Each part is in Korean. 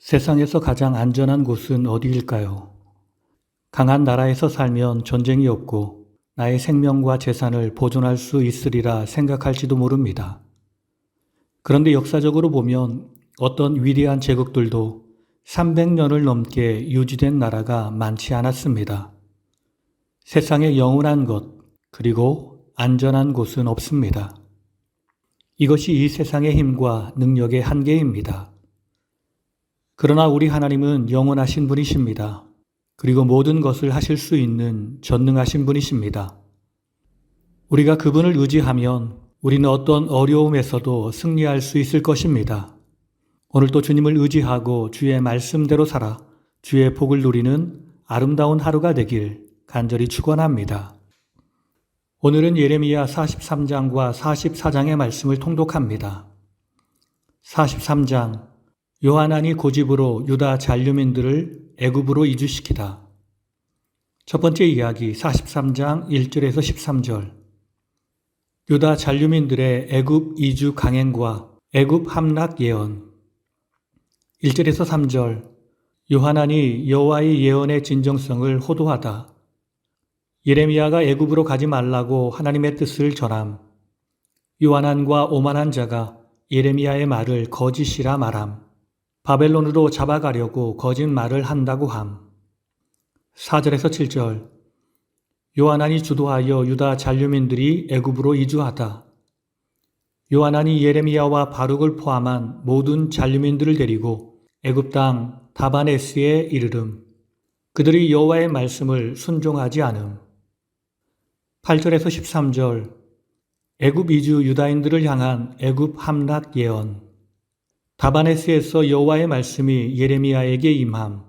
세상에서 가장 안전한 곳은 어디일까요? 강한 나라에서 살면 전쟁이 없고 나의 생명과 재산을 보존할 수 있으리라 생각할지도 모릅니다. 그런데 역사적으로 보면 어떤 위대한 제국들도 300년을 넘게 유지된 나라가 많지 않았습니다. 세상에 영원한 것, 그리고 안전한 곳은 없습니다. 이것이 이 세상의 힘과 능력의 한계입니다. 그러나 우리 하나님은 영원하신 분이십니다. 그리고 모든 것을 하실 수 있는 전능하신 분이십니다. 우리가 그분을 의지하면 우리는 어떤 어려움에서도 승리할 수 있을 것입니다. 오늘도 주님을 의지하고 주의 말씀대로 살아 주의 복을 누리는 아름다운 하루가 되길 간절히 축원합니다. 오늘은 예레미야 43장과 44장의 말씀을 통독합니다. 43장 요하난이 고집으로 유다 잔류민들을 애굽으로 이주시키다. 첫 번째 이야기 43장 1절에서 13절. 유다 잔류민들의 애굽 이주 강행과 애굽 함락 예언. 1절에서 3절. 요하난이 여호와의 예언의 진정성을 호도하다. 예레미야가 애굽으로 가지 말라고 하나님의 뜻을 전함. 요하난과 오만한 자가 예레미야의 말을 거짓이라 말함. 바벨론으로 잡아가려고 거짓말을 한다고 함. 4절에서 7절. 요하난이 주도하여 유다 잔류민들이 애굽으로 이주하다. 요하난이 예레미야와 바룩을 포함한 모든 잔류민들을 데리고 애굽 땅 다바네스에 이르름. 그들이 여호와의 말씀을 순종하지 않음. 8절에서 13절. 애굽 이주 유다인들을 향한 애굽 함락 예언. 다바네스에서 여호와의 말씀이 예레미야에게 임함.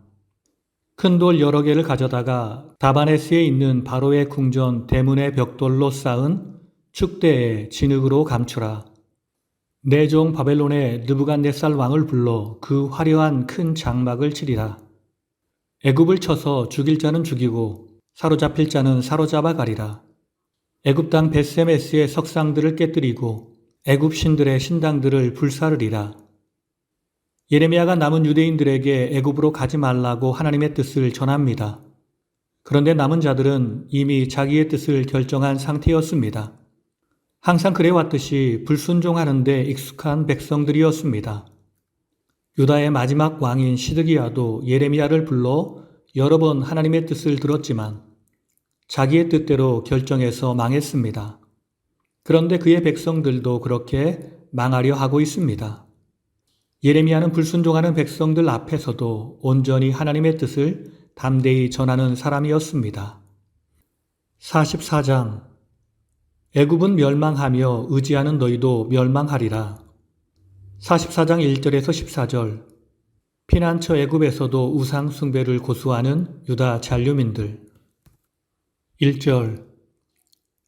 큰 돌 여러 개를 가져다가 다바네스에 있는 바로의 궁전 대문의 벽돌로 쌓은 축대에 진흙으로 감추라. 내 종 바벨론의 느부갓네살 왕을 불러 그 화려한 큰 장막을 치리라. 애굽을 쳐서 죽일 자는 죽이고 사로잡힐 자는 사로잡아 가리라. 애굽 땅 벳세메스의 석상들을 깨뜨리고 애굽 신들의 신당들을 불사르리라. 예레미야가 남은 유대인들에게 애굽으로 가지 말라고 하나님의 뜻을 전합니다. 그런데 남은 자들은 이미 자기의 뜻을 결정한 상태였습니다. 항상 그래왔듯이 불순종하는 데 익숙한 백성들이었습니다. 유다의 마지막 왕인 시드기야도 예레미야를 불러 여러 번 하나님의 뜻을 들었지만 자기의 뜻대로 결정해서 망했습니다. 그런데 그의 백성들도 그렇게 망하려 하고 있습니다. 예레미야는 불순종하는 백성들 앞에서도 온전히 하나님의 뜻을 담대히 전하는 사람이었습니다. 44장. 애굽은 멸망하며 의지하는 너희도 멸망하리라. 44장 1절에서 14절. 피난처 애굽에서도 우상 숭배를 고수하는 유다 잔류민들. 1절.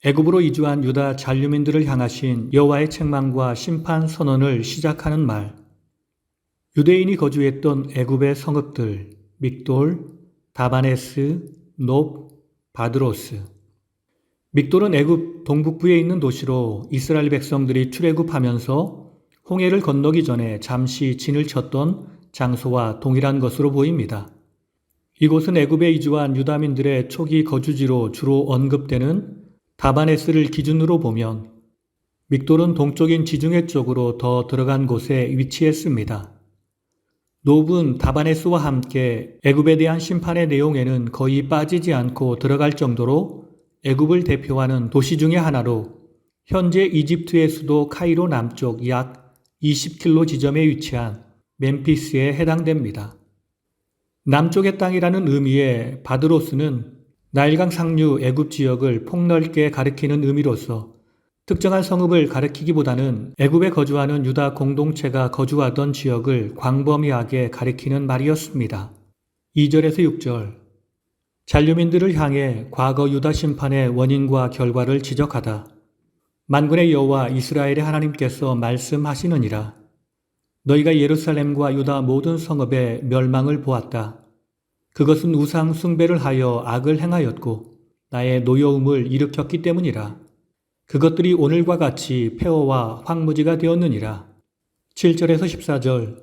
애굽으로 이주한 유다 잔류민들을 향하신 여호와의 책망과 심판 선언을 시작하는 말. 유대인이 거주했던 애굽의 성읍들 믹돌, 다바네스, 놉, 바드로스. 믹돌은 애굽 동북부에 있는 도시로 이스라엘 백성들이 출애굽하면서 홍해를 건너기 전에 잠시 진을 쳤던 장소와 동일한 것으로 보입니다. 이곳은 애굽에 이주한 유다민들의 초기 거주지로 주로 언급되는 다바네스를 기준으로 보면 믹돌은 동쪽인 지중해 쪽으로 더 들어간 곳에 위치했습니다. 놉은 다바네스와 함께 애굽에 대한 심판의 내용에는 거의 빠지지 않고 들어갈 정도로 애굽을 대표하는 도시 중의 하나로 현재 이집트의 수도 카이로 남쪽 약 20km 지점에 위치한 멤피스에 해당됩니다. 남쪽의 땅이라는 의미의 바드로스는 나일강 상류 애굽 지역을 폭넓게 가리키는 의미로서 특정한 성읍을 가리키기보다는 애굽에 거주하는 유다 공동체가 거주하던 지역을 광범위하게 가리키는 말이었습니다. 2절에서 6절. 잔류민들을 향해 과거 유다 심판의 원인과 결과를 지적하다. 만군의 여호와 이스라엘의 하나님께서 말씀하시느니라. 너희가 예루살렘과 유다 모든 성읍의 멸망을 보았다. 그것은 우상 숭배를 하여 악을 행하였고 나의 노여움을 일으켰기 때문이라. 그것들이 오늘과 같이 폐허와 황무지가 되었느니라. 7절에서 14절.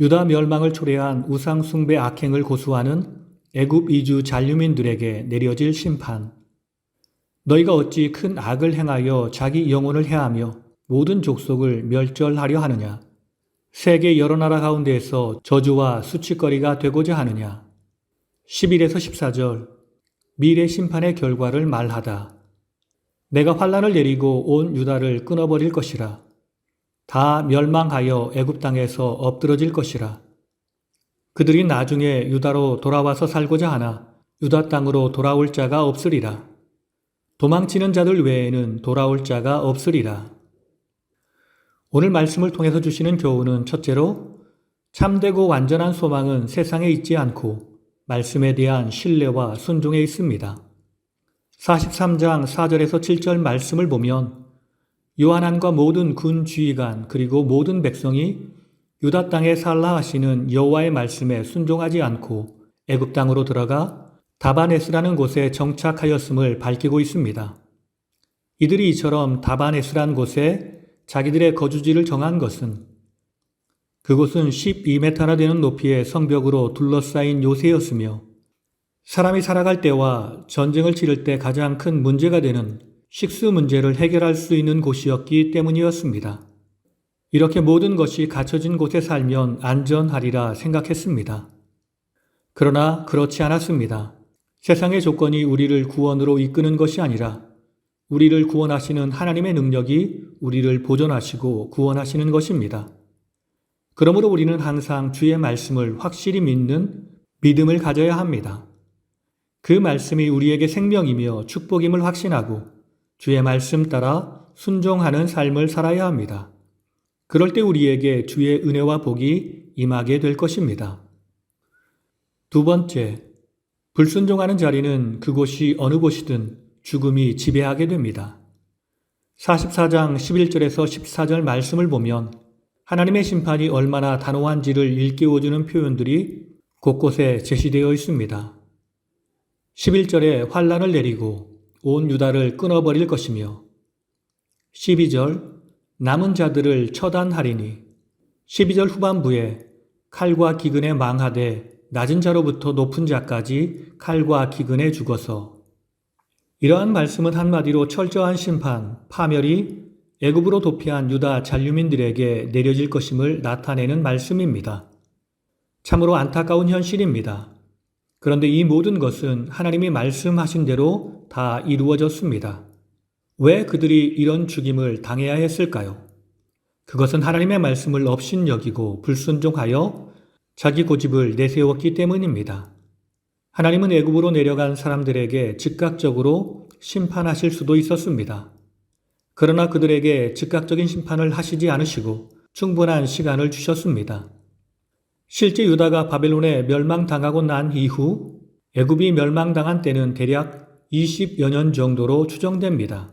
유다 멸망을 초래한 우상 숭배 악행을 고수하는 애굽 이주 잔류민들에게 내려질 심판. 너희가 어찌 큰 악을 행하여 자기 영혼을 해하며 모든 족속을 멸절하려 하느냐. 세계 여러 나라 가운데에서 저주와 수치거리가 되고자 하느냐. 11에서 14절 미래 심판의 결과를 말하다. 내가 환란을 내리고 온 유다를 끊어버릴 것이라. 다 멸망하여 애굽 땅에서 엎드러질 것이라. 그들이 나중에 유다로 돌아와서 살고자 하나 유다 땅으로 돌아올 자가 없으리라. 도망치는 자들 외에는 돌아올 자가 없으리라. 오늘 말씀을 통해서 주시는 교훈은 첫째로 참되고 완전한 소망은 세상에 있지 않고 말씀에 대한 신뢰와 순종에 있습니다. 43장 4절에서 7절 말씀을 보면 요한안과 모든 군 지휘관 그리고 모든 백성이 유다 땅에 살라 하시는 여호와의 말씀에 순종하지 않고 애굽 땅으로 들어가 다바네스라는 곳에 정착하였음을 밝히고 있습니다. 이들이 이처럼 다바네스란 곳에 자기들의 거주지를 정한 것은 그곳은 12m나 되는 높이의 성벽으로 둘러싸인 요새였으며 사람이 살아갈 때와 전쟁을 치를 때 가장 큰 문제가 되는 식수 문제를 해결할 수 있는 곳이었기 때문이었습니다. 이렇게 모든 것이 갖춰진 곳에 살면 안전하리라 생각했습니다. 그러나 그렇지 않았습니다. 세상의 조건이 우리를 구원으로 이끄는 것이 아니라 우리를 구원하시는 하나님의 능력이 우리를 보존하시고 구원하시는 것입니다. 그러므로 우리는 항상 주의 말씀을 확실히 믿는 믿음을 가져야 합니다. 그 말씀이 우리에게 생명이며 축복임을 확신하고 주의 말씀 따라 순종하는 삶을 살아야 합니다. 그럴 때 우리에게 주의 은혜와 복이 임하게 될 것입니다. 두 번째, 불순종하는 자리는 그곳이 어느 곳이든 죽음이 지배하게 됩니다. 44장 11절에서 14절 말씀을 보면 하나님의 심판이 얼마나 단호한지를 일깨워주는 표현들이 곳곳에 제시되어 있습니다. 11절에 환란을 내리고 온 유다를 끊어버릴 것이며 12절 남은 자들을 처단하리니 12절 후반부에 칼과 기근에 망하되 낮은 자로부터 높은 자까지 칼과 기근에 죽어서 이러한 말씀은 한마디로 철저한 심판, 파멸이 애굽으로 도피한 유다 잔류민들에게 내려질 것임을 나타내는 말씀입니다. 참으로 안타까운 현실입니다. 그런데 이 모든 것은 하나님이 말씀하신 대로 다 이루어졌습니다. 왜 그들이 이런 죽임을 당해야 했을까요? 그것은 하나님의 말씀을 업신여기고 불순종하여 자기 고집을 내세웠기 때문입니다. 하나님은 애굽으로 내려간 사람들에게 즉각적으로 심판하실 수도 있었습니다. 그러나 그들에게 즉각적인 심판을 하시지 않으시고 충분한 시간을 주셨습니다. 실제 유다가 바벨론에 멸망당하고 난 이후 애굽이 멸망당한 때는 대략 20여 년 정도로 추정됩니다.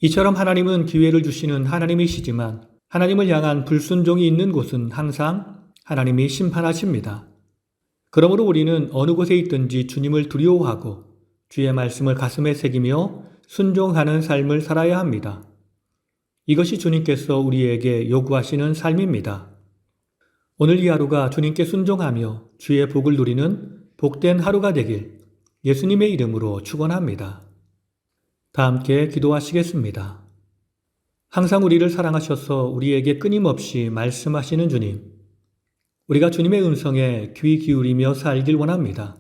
이처럼 하나님은 기회를 주시는 하나님이시지만 하나님을 향한 불순종이 있는 곳은 항상 하나님이 심판하십니다. 그러므로 우리는 어느 곳에 있든지 주님을 두려워하고 주의 말씀을 가슴에 새기며 순종하는 삶을 살아야 합니다. 이것이 주님께서 우리에게 요구하시는 삶입니다. 오늘 이 하루가 주님께 순종하며 주의 복을 누리는 복된 하루가 되길 예수님의 이름으로 축원합니다. 다 함께 기도하시겠습니다. 항상 우리를 사랑하셔서 우리에게 끊임없이 말씀하시는 주님, 우리가 주님의 음성에 귀 기울이며 살길 원합니다.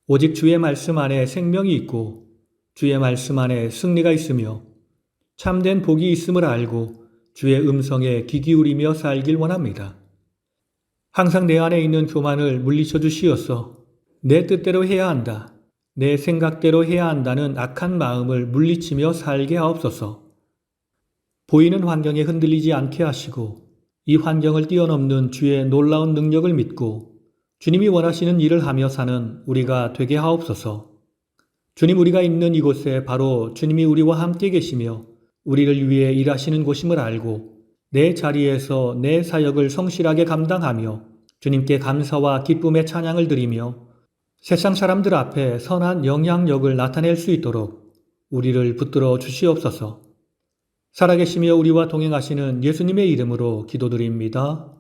오직 주의 말씀 안에 생명이 있고 주의 말씀 안에 승리가 있으며 참된 복이 있음을 알고 주의 음성에 귀 기울이며 살길 원합니다. 항상 내 안에 있는 교만을 물리쳐 주시어서 내 뜻대로 해야 한다, 내 생각대로 해야 한다는 악한 마음을 물리치며 살게 하옵소서. 보이는 환경에 흔들리지 않게 하시고 이 환경을 뛰어넘는 주의 놀라운 능력을 믿고 주님이 원하시는 일을 하며 사는 우리가 되게 하옵소서. 주님, 우리가 있는 이곳에 바로 주님이 우리와 함께 계시며 우리를 위해 일하시는 곳임을 알고 내 자리에서 내 사역을 성실하게 감당하며 주님께 감사와 기쁨의 찬양을 드리며 세상 사람들 앞에 선한 영향력을 나타낼 수 있도록 우리를 붙들어 주시옵소서. 살아계시며 우리와 동행하시는 예수님의 이름으로 기도드립니다.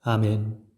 아멘.